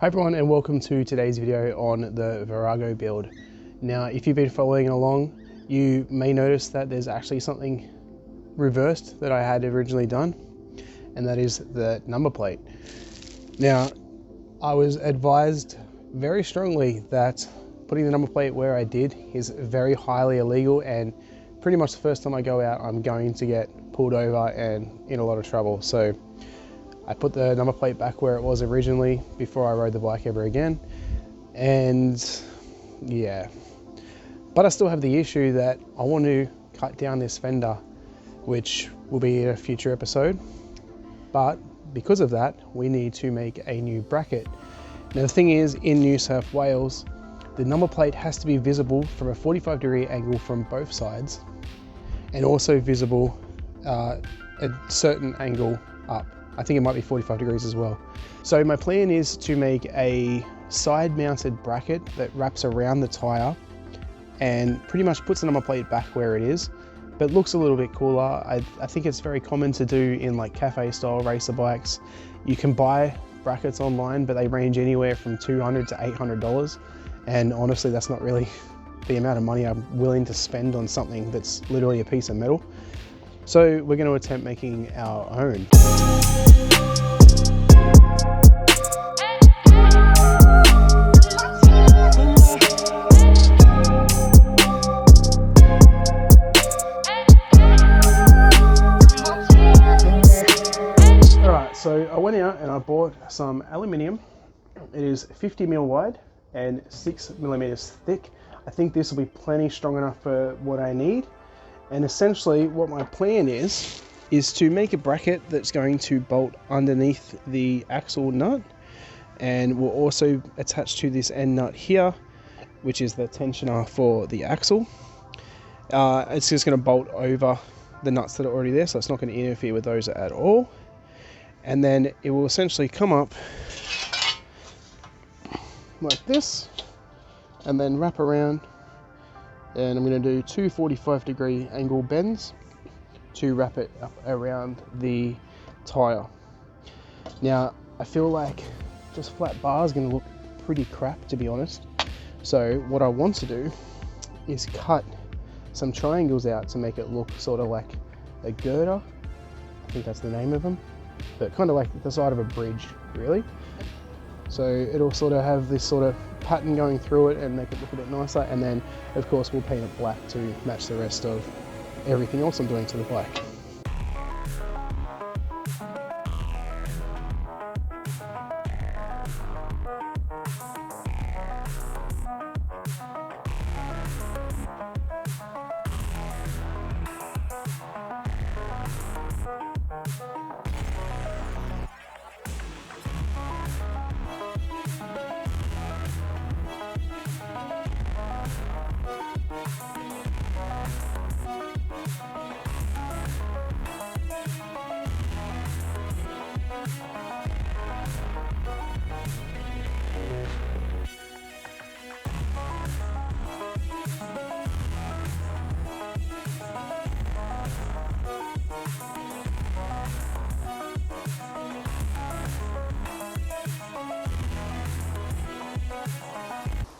Hi everyone, and welcome to today's video on the Virago build. Now, if you've been following along, you may notice that there's actually something reversed that I had originally done, and that is the number plate. Now, I was advised very strongly that putting the number plate where I did is very highly illegal, and pretty much the first time I go out, I'm going to get pulled over and in a lot of trouble. So I put the number plate back where it was originally before I rode the bike ever again. And yeah, but I still have the issue that I want to cut down this fender, which will be a future episode. But because of that, we need to make a new bracket. Now the thing is, in New South Wales, the number plate has to be visible from a 45-degree angle from both sides, and also visible a certain angle up. I think it might be 45 degrees as well. So my plan is to make a side mounted bracket that wraps around the tire and pretty much puts the number plate back where it is, but looks a little bit cooler. I think it's very common to do in like cafe style racer bikes. You can buy brackets online, but they range anywhere from $200 to $800. And honestly, that's not really the amount of money I'm willing to spend on something that's literally a piece of metal. So we're going to attempt making our own. Alright, so I went out and I bought some aluminium. It is 50mm wide and 6mm thick. I think this will be plenty strong enough for what I need. And essentially what my plan is to make a bracket that's going to bolt underneath the axle nut, and will also attach to this end nut here, which is the tensioner for the axle. It's just going to bolt over the nuts that are already there, so it's not going to interfere with those at all. And then it will essentially come up like this and then wrap around. And I'm going to do two 45-degree angle bends to wrap it up around the tire. Now, I feel like just flat bar is going to look pretty crap, to be honest. So what I want to do is cut some triangles out to make it look sort of like a girder. I think that's the name of them, but kind of like the side of a bridge, really. So it'll sort of have this sort of pattern going through it and make it look a bit nicer. And then of course we'll paint it black to match the rest of everything else I'm doing to the bike.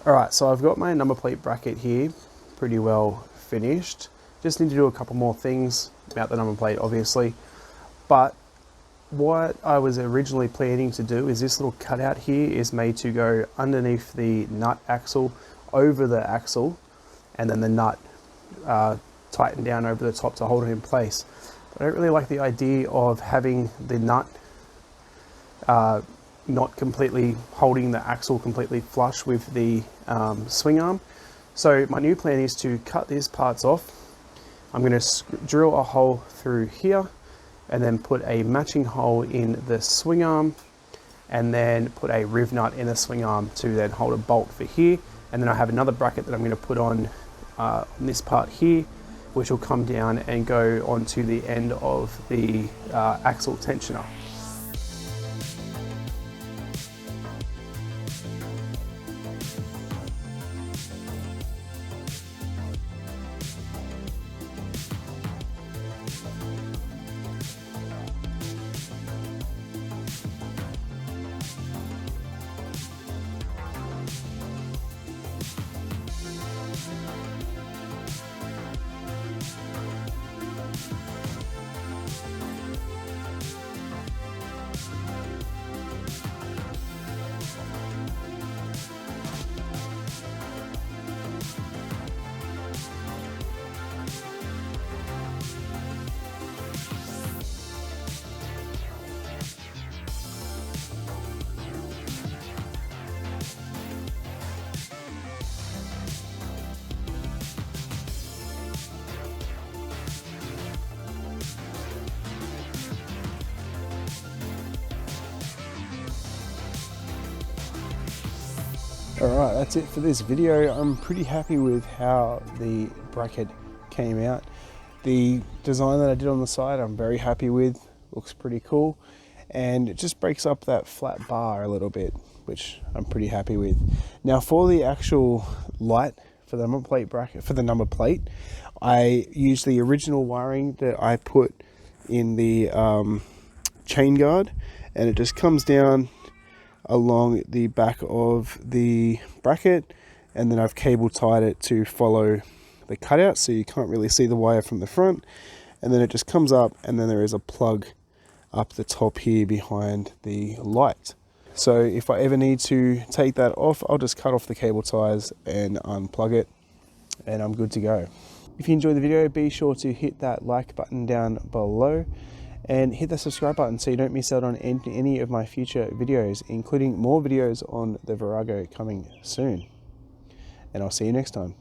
Alright, so I've got my number plate bracket here pretty well finished. Just need to do a couple more things about the number plate, obviously. But what I was originally planning to do is this little cutout here is made to go underneath the nut axle, over the axle, and then the nut tightened down over the top to hold it in place. But I don't really like the idea of having the nut not completely holding the axle completely flush with the swing arm. So my new plan is to cut these parts off. I'm going to drill a hole through here and then put a matching hole in the swing arm, and then put a riv nut in the swing arm to then hold a bolt for here. And then I have another bracket that I'm going to put on this part here, which will come down and go onto the end of the axle tensioner. Alright, that's it for this video. I'm pretty happy with how the bracket came out. The design that I did on the side I'm very happy with, looks pretty cool, and it just breaks up that flat bar a little bit, which I'm pretty happy with. Now for the actual light for the number plate bracket, I use the original wiring that I put in the chain guard, and it just comes down along the back of the bracket, and then I've cable tied it to follow the cutout so you can't really see the wire from the front, and then it just comes up, and then there is a plug up the top here behind the light. So if I ever need to take that off, I'll just cut off the cable ties and unplug it, and I'm good to go. If you enjoyed the video, be sure to hit that like button down below and hit the subscribe button so you don't miss out on any of my future videos, including more videos on the Virago coming soon. And I'll see you next time.